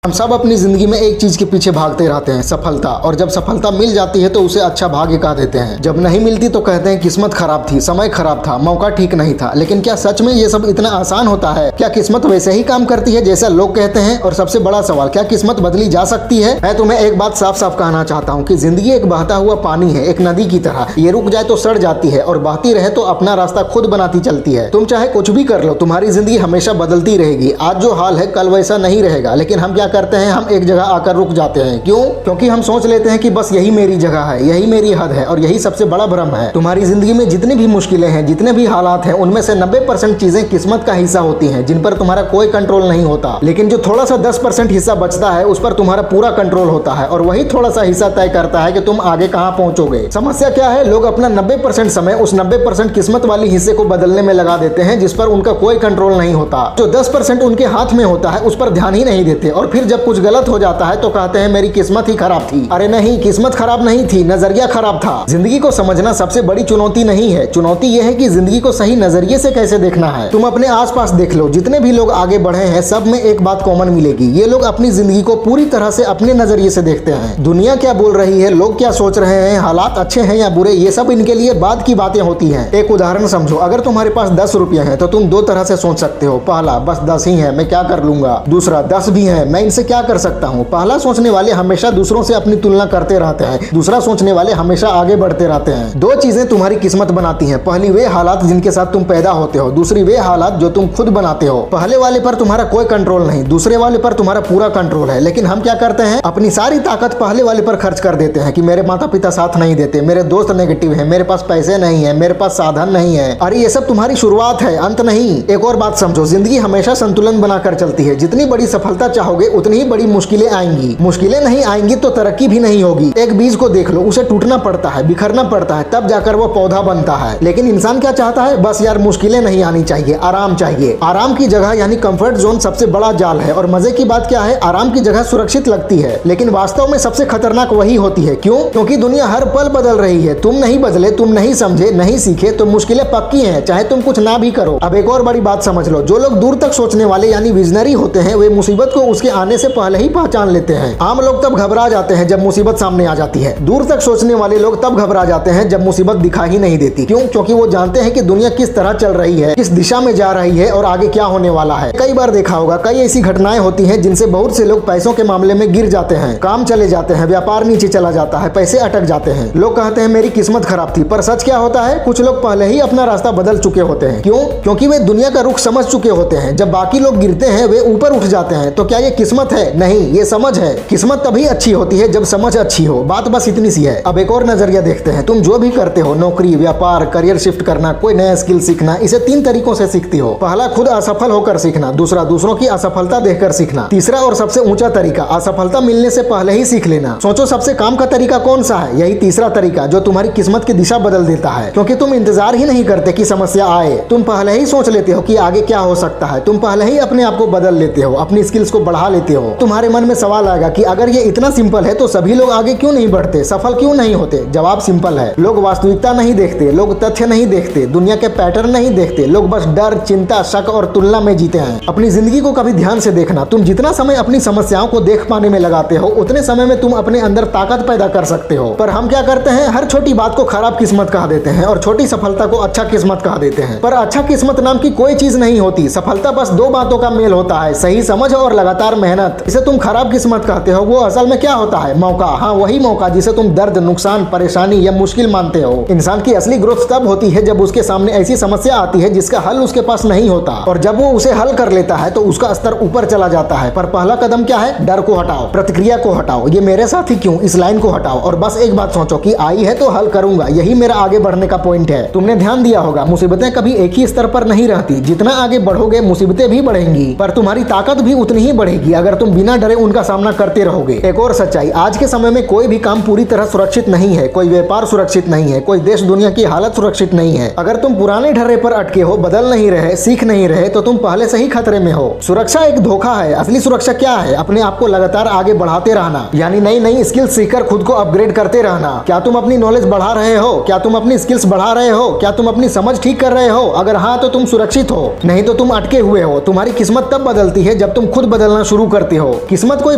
हम सब अपनी जिंदगी में एक चीज के पीछे भागते रहते हैं, सफलता। और जब सफलता मिल जाती है तो उसे अच्छा भाग्य कह देते हैं। जब नहीं मिलती तो कहते हैं किस्मत खराब थी, समय खराब था, मौका ठीक नहीं था। लेकिन क्या सच में ये सब इतना आसान होता है? क्या किस्मत वैसे ही काम करती है जैसा लोग कहते हैं? और सबसे बड़ा सवाल, क्या किस्मत बदली जा सकती है? मैं तुम्हें एक बात साफ साफ कहना चाहता हूँ कि जिंदगी एक बहता हुआ पानी है, एक नदी की तरह। ये रुक जाए तो सड़ जाती है और बहती रहे तो अपना रास्ता खुद बनाती चलती है। तुम चाहे कुछ भी कर लो, तुम्हारी जिंदगी हमेशा बदलती रहेगी। आज जो हाल है कल वैसा नहीं रहेगा। लेकिन हम क्या करते हैं, हम एक जगह आकर रुक जाते हैं। क्यों? क्योंकि हम सोच लेते हैं कि बस यही मेरी जगह है, यही मेरी हद है। और यही सबसे बड़ा भ्रम है। तुम्हारी जिंदगी में जितनी भी मुश्किलें हैं, जितने भी हालात हैं, उनमें से 90% चीजें किस्मत का हिस्सा होती हैं, जिन पर तुम्हारा कोई कंट्रोल नहीं होता। लेकिन जो थोड़ा सा 10% हिस्सा बचता है, उस पर तुम्हारा पूरा कंट्रोल होता है। और वही थोड़ा सा हिस्सा तय करता है कि तुम आगे कहां पहुंचोगे। समस्या क्या है? लोग अपना 90% समय उस 90% किस्मत वाली हिस्से को बदलने में लगा देते हैं, जिस पर उनका कोई कंट्रोल नहीं होता। जो 10% उनके हाथ में होता है, उस पर ध्यान ही नहीं देते। और फिर जब कुछ गलत हो जाता है तो कहते हैं मेरी किस्मत ही खराब थी। अरे नहीं, किस्मत खराब नहीं थी, नजरिया खराब था। जिंदगी को समझना सबसे बड़ी चुनौती नहीं है। चुनौती यह है कि जिंदगी को सही नजरिए से कैसे देखना है। तुम अपने आसपास देख लो, जितने भी लोग आगे बढ़े हैं, सब में एक बात कॉमन मिलेगी। ये लोग अपनी जिंदगी को पूरी तरह से अपने नजरिए से देखते हैं। दुनिया क्या बोल रही है, लोग क्या सोच रहे हैं, हालात अच्छे हैं या बुरे, ये सब इनके लिए बाद की बातें होती हैं। एक उदाहरण समझो, अगर तुम्हारे पास 10 रुपये हैं तो तुम दो तरह से सोच सकते हो। पहला, बस 10 ही है, मैं क्या कर लूंगा। दूसरा, 10 भी है, मैं इनसे क्या कर सकता हूँ। पहला सोचने वाले हमेशा दूसरों से अपनी तुलना करते रहते हैं। दूसरा सोचने वाले हमेशा आगे बढ़ते रहते हैं। दो चीजें तुम्हारी किस्मत बनाती हैं। पहली वे हालात जिनके साथ तुम पैदा होते हो, दूसरी वे हालात जो तुम खुद बनाते हो। पहले वाले पर तुम्हारा कोई कंट्रोल नहीं, दूसरे वाले पर तुम्हारा पूरा कंट्रोल है। लेकिन हम क्या करते हैं, अपनी सारी ताकत पहले वाले पर खर्च कर देते हैं कि मेरे माता पिता साथ नहीं देते, मेरे दोस्त नेगेटिव है, मेरे पास पैसे नहीं है, मेरे पास साधन नहीं है। अरे ये सब तुम्हारी शुरुआत है, अंत नहीं। एक और बात समझो, जिंदगी हमेशा संतुलन बनाकर चलती है। जितनी बड़ी सफलता चाहोगे उतनी ही बड़ी मुश्किलें आएंगी। मुश्किलें नहीं आएंगी तो तरक्की भी नहीं होगी। एक बीज को देख लो, उसे टूटना पड़ता है, बिखरना पड़ता है, तब जाकर वो पौधा बनता है। लेकिन इंसान क्या चाहता है? बस यार मुश्किलें नहीं आनी चाहिए, आराम चाहिए। आराम की जगह यानी कंफर्ट जोन सबसे बड़ा जाल है। और मजे की बात क्या है, आराम की जगह सुरक्षित लगती है, लेकिन वास्तव में सबसे खतरनाक वही होती है। क्यों? क्योंकि दुनिया हर पल बदल रही है। तुम नहीं बदले, तुम नहीं समझे, नहीं सीखे तो मुश्किलें पक्की हैं, चाहे तुम कुछ ना भी करो। अब एक और बड़ी बात समझ लो, जो लोग दूर तक सोचने वाले यानी विजनरी होते हैं, वे मुसीबत को उसके आने से पहले ही पहचान लेते हैं। आम लोग तब घबरा जाते हैं जब मुसीबत सामने आ जाती है। दूर तक सोचने वाले लोग तब घबरा जाते हैं जब मुसीबत दिखा ही नहीं देती। क्यों? क्योंकि वो जानते हैं कि दुनिया किस तरह चल रही है, किस दिशा में जा रही है और आगे क्या होने वाला है। कई बार देखा होगा, कई ऐसी घटनाएं होती हैं जिनसे बहुत से लोग पैसों के मामले में गिर जाते हैं, काम चले जाते हैं, व्यापार नीचे चला जाता है, पैसे अटक जाते हैं। लोग कहते हैं मेरी किस्मत खराब थी, पर सच क्या होता है, कुछ लोग पहले ही अपना रास्ता बदल चुके होते हैं। क्यों? क्योंकि वे दुनिया का रुख समझ चुके होते हैं। जब बाकी लोग गिरते हैं वे ऊपर उठ जाते हैं। तो क्या ये किस्मत है? नहीं, ये समझ है। किस्मत तभी अच्छी होती है जब समझ अच्छी हो। बात बस इतनी सी है। अब एक और नजरिया देखते हैं। तुम जो भी करते हो, नौकरी, व्यापार, करियर शिफ्ट करना, कोई नया स्किल सीखना, इसे 3 तरीकों से सीखती हो। पहला, खुद असफल होकर सीखना। दूसरा, दूसरों की असफलता देखकर सीखना। तीसरा और सबसे ऊंचा तरीका, असफलता मिलने से पहले ही सीख लेना। सोचो सबसे काम का तरीका कौन सा है? यही तीसरा तरीका, जो तुम्हारी किस्मत की दिशा बदल देता है। क्योंकि तुम इंतजार ही नहीं करते कि समस्या आए, तुम पहले ही सोच लेते हो कि आगे क्या हो सकता है। तुम पहले ही अपने आप को बदल लेते हो, अपनी स्किल्स को बढ़ा लेते हो। तुम्हारे मन में सवाल आएगा कि अगर ये इतना सिंपल है तो सभी लोग आगे क्यों नहीं बढ़ते, सफल क्यों नहीं होते? जवाब सिंपल है, लोग वास्तविकता नहीं देखते, लोग तथ्य नहीं देखते, दुनिया के पैटर्न नहीं देखते। लोग बस डर, चिंता, शक और तुलना में जीते हैं। अपनी जिंदगी को कभी ध्यान से देखना। तुम जितना समय अपनी समस्याओं को देख पाने में लगाते हो, उतने समय में तुम अपने अंदर ताकत पैदा कर सकते हो। पर हम क्या करते हैं, हर छोटी बात को खराब किस्मत कह देते हैं और छोटी सफलता को अच्छा किस्मत कह देते हैं। पर अच्छा किस्मत नाम की कोई चीज नहीं होती। सफलता बस 2 बातों का मेल होता है, सही समझ और लगातार मेहनत। इसे तुम खराब किस्मत कहते हो, वो असल में क्या होता है? मौका। हाँ, वही मौका जिसे तुम दर्द, नुकसान, परेशानी या मुश्किल मानते हो। इंसान की असली ग्रोथ तब होती है जब उसके सामने ऐसी समस्या आती है जिसका हल उसके पास नहीं होता, और जब वो उसे हल कर लेता है तो उसका स्तर ऊपर चला जाता है। पर पहला कदम क्या है? डर को हटाओ, प्रतिक्रिया को हटाओ, ये मेरे साथ ही क्यों, इस लाइन को हटाओ, और बस एक बात सोचो कि आई है तो हल करूंगा। यही मेरा आगे बढ़ने का पॉइंट है। तुमने ध्यान दिया होगा, मुसीबतें कभी एक ही स्तर पर नहीं रहती। जितना आगे बढ़ोगे मुसीबतें भी बढ़ेंगी, पर तुम्हारी ताकत भी उतनी ही बढ़ेगी अगर तुम बिना डरे उनका सामना करते रहोगे। एक और सच्चाई, आज के समय में कोई भी काम पूरी तरह सुरक्षित नहीं है। कोई व्यापार सुरक्षित नहीं है, कोई देश दुनिया की हालत सुरक्षित नहीं है। अगर तुम पुराने ढर्रे पर अटके हो, बदल नहीं रहे, सीख नहीं रहे, तो तुम पहले से ही खतरे में हो। सुरक्षा एक धोखा है। असली सुरक्षा क्या है? अपने आप को लगातार आगे बढ़ाते रहना, यानी नई नई स्किल सीखकर खुद को अपग्रेड करते रहना। क्या तुम अपनी नॉलेज बढ़ा रहे हो? क्या तुम अपनी स्किल्स बढ़ा रहे हो? क्या तुम अपनी समझ ठीक कर रहे हो? अगर हाँ तो तुम सुरक्षित हो, नहीं तो तुम अटके हुए हो। तुम्हारी किस्मत तब बदलती है जब तुम खुद बदलना शुरू करते हो। किस्मत कोई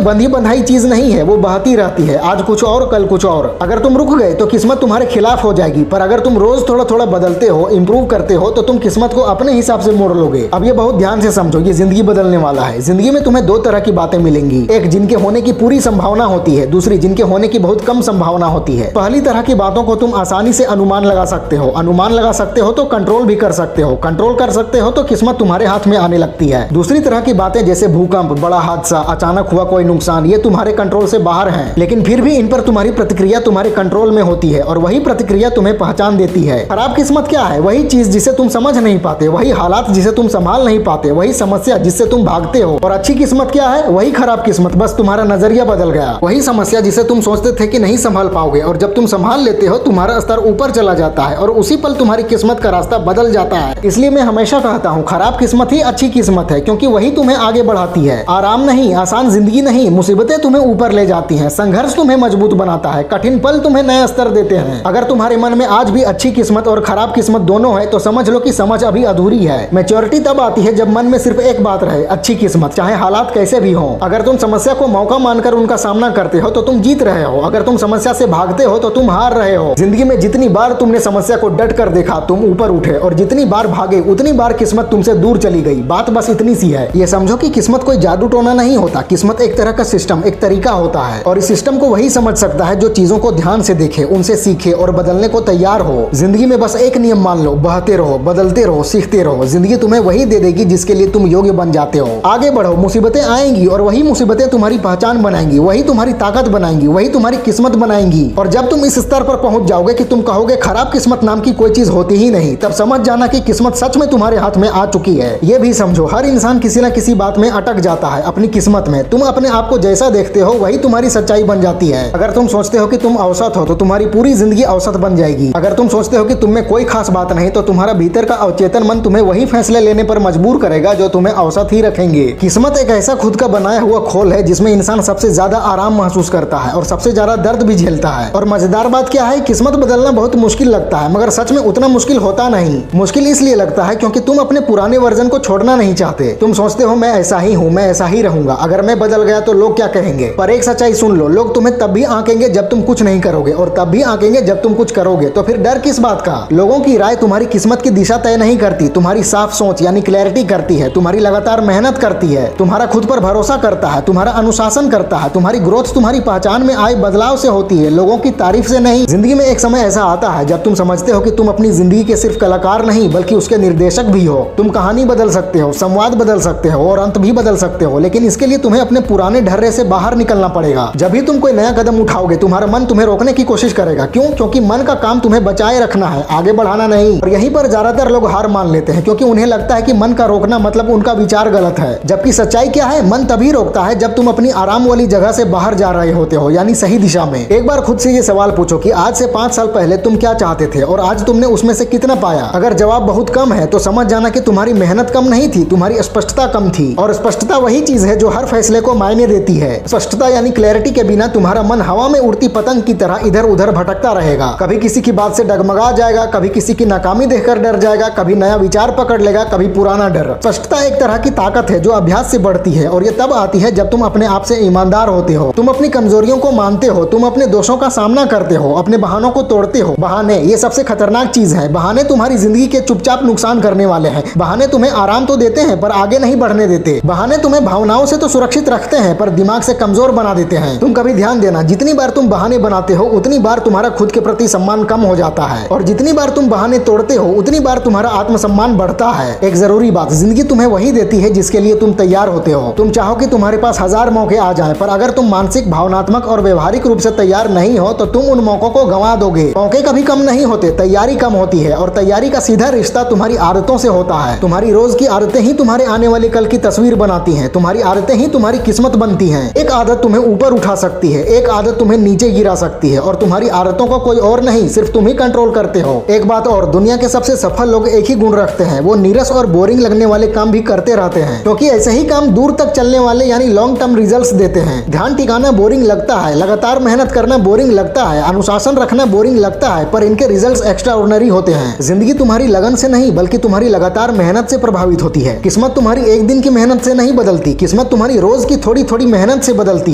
बंधी बंधाई चीज नहीं है, वो बहती रहती है, आज कुछ और कल कुछ और। अगर तुम रुक गए तो किस्मत तुम्हारे खिलाफ हो जाएगी, पर अगर तुम रोज थोड़ा थोड़ा बदलते हो, इंप्रूव करते हो, तो तुम किस्मत को अपने हिसाब से मोड़ लोगे। अब ये बहुत ध्यान से समझो, ये जिंदगी बदलने वाला है। जिंदगी में तुम्हें दो तरह की बातें मिलेंगी, एक जिनके होने की पूरी संभावना होती है, दूसरी जिनके होने की बहुत कम संभावना होती है। पहली तरह की बातों को तुम आसानी से अनुमान लगा सकते हो, अनुमान लगा सकते हो तो कंट्रोल भी कर सकते हो, कंट्रोल कर सकते हो तो किस्मत तुम्हारे हाथ में आने लगती है। दूसरी तरह की बातें जैसे भूकंप, बड़ा हादसा, अचानक हुआ कोई नुकसान, ये तुम्हारे कंट्रोल से बाहर हैं, लेकिन फिर भी इन पर तुम्हारी प्रतिक्रिया तुम्हारे कंट्रोल में होती है और वही प्रतिक्रिया तुम्हें पहचान देती है। खराब किस्मत क्या है? वही चीज जिसे तुम समझ नहीं पाते, वही हालात जिसे तुम संभाल नहीं पाते, वही समस्या जिससे तुम भागते हो। और अच्छी किस्मत क्या है? वही खराब किस्मत, बस तुम्हारा नजरिया बदल गया। वही समस्या जिसे तुम सोचते थे कि नहीं संभाल पाओगे और जब तुम संभाल लेते हो तुम्हारा स्तर ऊपर चला जाता है और उसी पल तुम्हारी किस्मत का रास्ता बदल जाता है। इसलिए मैं हमेशा कहता हूँ, खराब किस्मत ही अच्छी किस्मत है, क्योंकि वही तुम्हें आगे बढ़ाती है। आराम नहीं, आसान जिंदगी नहीं, मुसीबतें तुम्हें ऊपर ले जाती हैं, संघर्ष तुम्हें मजबूत बनाता है, कठिन पल तुम्हें नया स्तर देते हैं। अगर तुम्हारे मन में आज भी अच्छी किस्मत और खराब किस्मत दोनों है तो समझ लो कि समझ अभी अधूरी है। मैच्योरिटी तब आती है जब मन में सिर्फ एक बात रहे, अच्छी किस्मत, चाहे हालात कैसे भी हो। अगर तुम समस्या को मौका मानकर उनका सामना करते हो तो तुम जीत रहे हो, अगर तुम समस्या से भागते हो तो तुम हार रहे हो। जिंदगी में जितनी बार तुमने समस्या को डट कर देखा तुम ऊपर उठे, और जितनी बार भागे उतनी बार किस्मत तुमसे दूर चली गई। बात बस इतनी सी है। ये समझो कि किस्मत कोई जादू टोना नहीं होता, किस्मत एक तरह का सिस्टम, एक तरीका होता है, और इस सिस्टम को वही समझ सकता है जो चीजों को ध्यान से देखे, उनसे सीखे और बदलने को तैयार हो। जिंदगी में बस एक नियम मान लो, बहते रहो, बदलते रहो, सीखते रहो। जिंदगी तुम्हें वही दे देगी जिसके लिए तुम योग्य बन जाते हो। आगे बढ़ो, मुसीबतें आएंगी और वही मुसीबतें तुम्हारी पहचान बनाएंगी, वही तुम्हारी ताकत बनाएंगी, वही तुम्हारी किस्मत बनाएंगी। और जब तुम इस स्तर पर पहुंच जाओगे कि तुम कहोगे खराब किस्मत नाम की कोई चीज होती ही नहीं, तब समझ जाना कि किस्मत सच में तुम्हारे हाथ में आ चुकी है। ये भी समझो, हर इंसान किसी न किसी बात में अटक जाता है अपनी किस्मत में। तुम अपने आप को जैसा देखते हो वही तुम्हारी सच्चाई बन जाती है। अगर तुम सोचते हो कि तुम औसत हो तो तुम्हारी पूरी जिंदगी औसत बन जाएगी। अगर तुम सोचते हो कि तुम में कोई खास बात नहीं तो तुम्हारा भीतर का अवचेतन मन तुम्हें वही फैसले लेने पर मजबूर करेगा जो तुम्हें औसत ही रखेंगे। किस्मत एक ऐसा खुद का बनाया हुआ खोल है जिसमें इंसान सबसे ज्यादा आराम महसूस करता है और सबसे ज्यादा दर्द भी झेलता है। और मजेदार बात क्या है, किस्मत बदलना बहुत मुश्किल लगता है, मगर सच में उतना मुश्किल होता नहीं। मुश्किल इसलिए लगता है क्योंकि तुम अपने पुराने वर्जन को छोड़ना नहीं चाहते। तुम सोचते हो मैं ऐसा ही हूँ, मैं ऐसा ही रहूंगा, अगर मैं बदल गया तो लोग क्या कहेंगे। पर एक सच्चाई सुन लो, लोग तुम्हें तब भी आंकेंगे जब तुम कुछ नहीं करोगे और तब भी आंकेंगे जब तुम कुछ करोगे। तो फिर डर किस बात का? लोगों की राय तुम्हारी किस्मत की दिशा तय नहीं करती, तुम्हारी साफ सोच यानी क्लैरिटी करती है, तुम्हारी लगातार मेहनत करती है, तुम्हारा खुद पर भरोसा करता है, तुम्हारा अनुशासन करता है। तुम्हारी ग्रोथ तुम्हारी पहचान में आए बदलाव से होती है, लोगों की तारीफ से नहीं। जिंदगी में एक समय ऐसा आता है जब तुम समझते हो कि तुम अपनी जिंदगी के सिर्फ कलाकार नहीं बल्कि उसके निर्देशक भी हो। तुम कहानी बदल सकते हो, संवाद बदल सकते हो और अंत भी बदल सकते हो, लेकिन इसके लिए तुम्हें अपने पुराने ढर्रे से बाहर निकलना पड़ेगा। जब भी तुम कोई नया कदम उठाओगे तुम्हारा मन तुम्हें रोकने की कोशिश करेगा। क्यों? क्योंकि मन का काम तुम्हें बचाए रखना है, आगे बढ़ाना नहीं। और यहीं पर ज्यादातर लोग हार मान लेते हैं क्योंकि उन्हें लगता है कि मन का रोकना मतलब उनका विचार गलत है। जबकि सच्चाई क्या है, मन तभी रोकता है जब तुम अपनी आराम वाली जगह से बाहर जा रहे होते हो, यानी सही दिशा में। एक बार खुद से ये सवाल पूछो कि आज से 5 साल पहले तुम क्या चाहते थे और आज तुमने उसमें से कितना पाया। अगर जवाब बहुत कम है तो समझ जाना कि तुम्हारी मेहनत कम नहीं थी, तुम्हारी स्पष्टता कम थी। और स्पष्टता वही चीज है जो हर फैसले को मायने देती है। स्पष्टता यानी क्लैरिटी के बिना तुम्हारा मन हवा में उड़ती पतंग की तरह इधर उधर भटकता रहेगा। कभी किसी की बात से डगमगा जाएगा, कभी किसी की नाकामी देखकर डर जाएगा, कभी नया विचार पकड़ लेगा, कभी पुराना डर। स्पष्टता एक तरह की ताकत है जो अभ्यास से बढ़ती है और ये तब आती है जब तुम अपने आप से ईमानदार होते हो, तुम अपनी कमजोरियों को मानते हो, तुम अपने दोषों का सामना करते हो, अपने बहानों को तोड़ते हो। बहाने ये सबसे खतरनाक चीज है। बहाने तुम्हारी जिंदगी के चुपचाप नुकसान करने वाले हैं। बहाने तुम्हें आराम तो देते हैं पर आगे नहीं बढ़ने देते। बहाने तुम्हें भावनाओं से तो सुरक्षित रखते हैं पर दिमाग से कमजोर बना देते हैं। तुम कभी ध्यान देना, जितनी बार तुम बहाने बनाते हो उतनी बार तुम्हारा खुद के प्रति सम्मान कम हो जाता है, और जितनी बार तुम बहाने तोड़ते हो उतनी बार तुम्हारा आत्मसम्मान बढ़ता है। एक जरूरी बात, जिंदगी तुम्हें वही देती है जिसके लिए तुम तैयार होते हो। तुम चाहो कि तुम्हारे पास 1000 मौके आ जाएं, पर अगर तुम मानसिक, भावनात्मक और व्यवहारिक रूप से तैयार नहीं हो तो तुम उन मौकों को गंवा दोगे। मौके कभी कम नहीं होते, तैयारी कम होती है, और तैयारी का सीधा रिश्ता तुम्हारी आदतों से होता है। तुम्हारी रोज की आदतें ही तुम्हारे आने वाले कल की तस्वीर बनाती हैं। तुम्हारी आदतें ही तुम्हारी किस्मत बनती हैं। एक आदत तुम्हें ऊपर उठा सकती है, एक आदत तुम्हें नीचे गिरा सकती है, और तुम्हारी आदतों को कोई और नहीं, सिर्फ तुम ही कंट्रोल करते हो। एक बात और, दुनिया के सबसे सफल लोग एक ही गुण रखते हैं, वो नीरस और बोरिंग लगने वाले काम भी करते रहते हैं, क्योंकि ऐसे ही काम दूर तक चलने वाले यानी लॉन्ग टर्म रिजल्ट्स देते हैं। ध्यान ठिकाना बोरिंग लगता है, लगातार मेहनत करना बोरिंग लगता है, अनुशासन रखना बोरिंग लगता है, पर इनके रिजल्ट्स एक्स्ट्राऑर्डिनरी होते हैं। जिंदगी तुम्हारी लगन से नहीं बल्कि तुम्हारी लगातार मेहनत से प्रभावित होती है। किस्मत तुम्हारी एक दिन की मेहनत से नहीं बदलती, किस्मत किस्मत तुम्हारी रोज की थोड़ी थोड़ी मेहनत से बदलती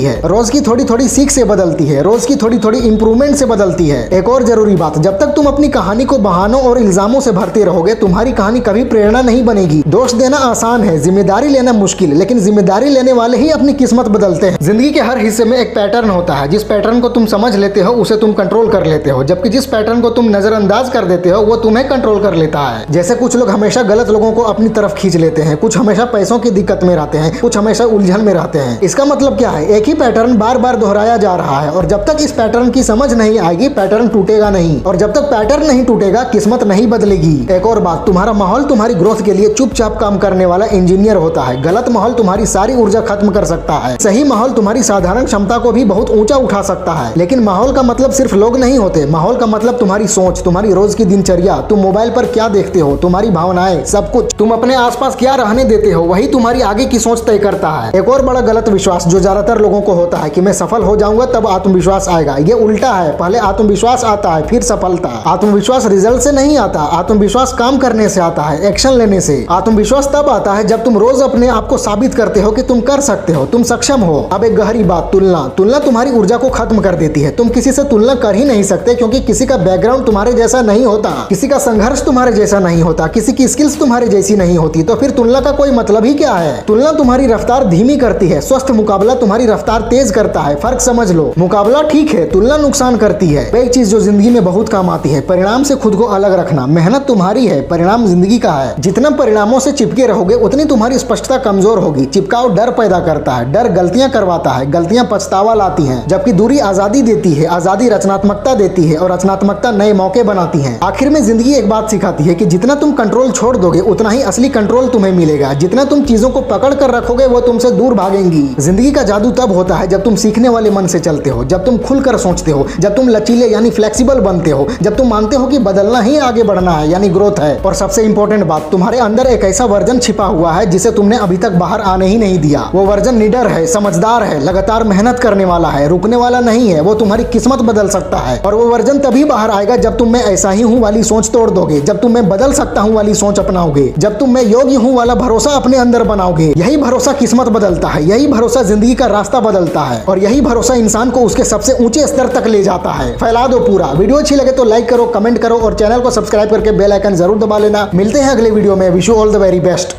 है, रोज की थोड़ी थोड़ी सीख से बदलती है, रोज की थोड़ी थोड़ी इंप्रूवमेंट से बदलती है। एक और जरूरी बात, जब तक तुम अपनी कहानी को बहानों और इल्जामों से भरते रहोगे तुम्हारी कहानी कभी प्रेरणा नहीं बनेगी। दोष देना आसान है, जिम्मेदारी लेना मुश्किल, लेकिन जिम्मेदारी लेने वाले ही अपनी किस्मत बदलते हैं। जिंदगी के हर हिस्से में एक पैटर्न होता है, जिस पैटर्न को तुम समझ लेते हो उसे तुम कंट्रोल कर लेते हो, जबकि जिस पैटर्न को तुम नजरअंदाज कर देते हो वो तुम्हें कंट्रोल कर लेता है। जैसे कुछ लोग हमेशा गलत लोगों को अपनी तरफ खींच लेते हैं, कुछ हमेशा पैसों की दिक्कत में रहते हैं, कुछ हमेशा उलझन में रहते हैं। इसका मतलब क्या है? एक ही पैटर्न बार बार दोहराया जा रहा है और जब तक इस पैटर्न की समझ नहीं आएगी पैटर्न टूटेगा नहीं, और जब तक पैटर्न नहीं टूटेगा किस्मत नहीं बदलेगी। एक और बात, तुम्हारा माहौल तुम्हारी ग्रोथ के लिए चुपचाप काम करने वाला इंजीनियर होता है। गलत माहौल तुम्हारी सारी ऊर्जा खत्म कर सकता है, सही माहौल तुम्हारी साधारण क्षमता को भी बहुत ऊंचा उठा सकता है। लेकिन माहौल का मतलब सिर्फ लोग नहीं होते, माहौल का मतलब तुम्हारी सोच, तुम्हारी रोज की दिनचर्या, तुम मोबाइल पर क्या देखते हो, तुम्हारी भावनाएं, सब कुछ। तुम अपने आसपास क्या रहने देते हो वही तुम्हारी आगे की सोच तय करता है। एक और बड़ा गलत विश्वास जो ज्यादातर लोगों को होता है कि मैं सफल हो जाऊंगा तब आत्मविश्वास आएगा, ये उल्टा है। पहले आत्मविश्वास आता है फिर सफलता। आत्मविश्वास रिजल्ट से नहीं आता, आत्मविश्वास काम करने से आता है, एक्शन लेने से। आत्मविश्वास तब आता है जब तुम रोज अपने आप को साबित करते हो कि तुम कर सकते हो, तुम सक्षम हो। अब एक गहरी बात, तुलना तुम्हारी ऊर्जा को खत्म कर देती है। तुम किसी से तुलना कर ही नहीं सकते क्योंकि किसी का बैकग्राउंड तुम्हारे जैसा नहीं होता, किसी का संघर्ष तुम्हारे जैसा नहीं होता, किसी की स्किल्स तुम्हारे जैसी नहीं होती, तो फिर तुलना का कोई मतलब ही क्या है? तुलना तुम्हारी रफ्तार धीमी करती है, स्वस्थ मुकाबला तुम्हारी रफ्तार तेज करता है। फर्क समझ लो, मुकाबला ठीक है, तुलना नुकसान करती है। एक चीज जो जिंदगी में बहुत काम आती है, परिणाम से खुद को अलग रखना। मेहनत तुम्हारी है, परिणाम जिंदगी का है। जितना परिणामों से चिपके रहोगे उतनी तुम्हारी स्पष्टता कमजोर होगी। चिपकाव डर पैदा करता है, डर गलतियां करवाता है, गलतियां पछतावा लाती हैं, जबकि दूरी आजादी देती है, आजादी रचनात्मकता देती है और रचनात्मकता नए मौके बनाती है। आखिर में जिंदगी एक बात सिखाती है कि जितना तुम कंट्रोल छोड़ दोगे उतना ही असली कंट्रोल तुम्हें मिलेगा। जितना तुम चीजों को पकड़ कर रखोगे वो तुमसे दूर भागेंगी। जिंदगी का जादू तब होता है जब तुम सीखने वाले मन से चलते हो, जब तुम खुलकर सोचते हो, जब तुम लचीले यानी फ्लेक्सिबल बनते हो, जब तुम मानते हो कि बदलना ही आगे बढ़ना है यानी ग्रोथ है। और सबसे इंपॉर्टेंट बात, तुम्हारे अंदर एक ऐसा वर्जन छिपा हुआ है जिसे तुमने अभी तक बाहर आने ही नहीं दिया। वो वर्जन निडर है, समझदार है, लगातार मेहनत करने वाला है, रुकने वाला नहीं है। वो तुम्हारी किस्मत बदल सकता है और वो वर्जन तभी बाहर आएगा जब तुम मैं ऐसा ही हूँ वाली सोच तोड़ दोगे, जब तुम मैं बदल सकता हूँ वाली सोच अपनाओगे, जब तुम मैं योग्य हूँ वाला भरोसा अपने अंदर बनाओगे। यही भरोसा किस्मत बदलता है, यही भरोसा जिंदगी का रास्ता बदलता है और यही भरोसा इंसान को उसके सबसे ऊंचे स्तर तक ले जाता है। फैला दो पूरा। वीडियो अच्छी लगे तो लाइक करो, कमेंट करो और चैनल को सब्सक्राइब करके बेल आइकन जरूर दबा लेना। मिलते हैं अगले वीडियो में। Wish you all the very best.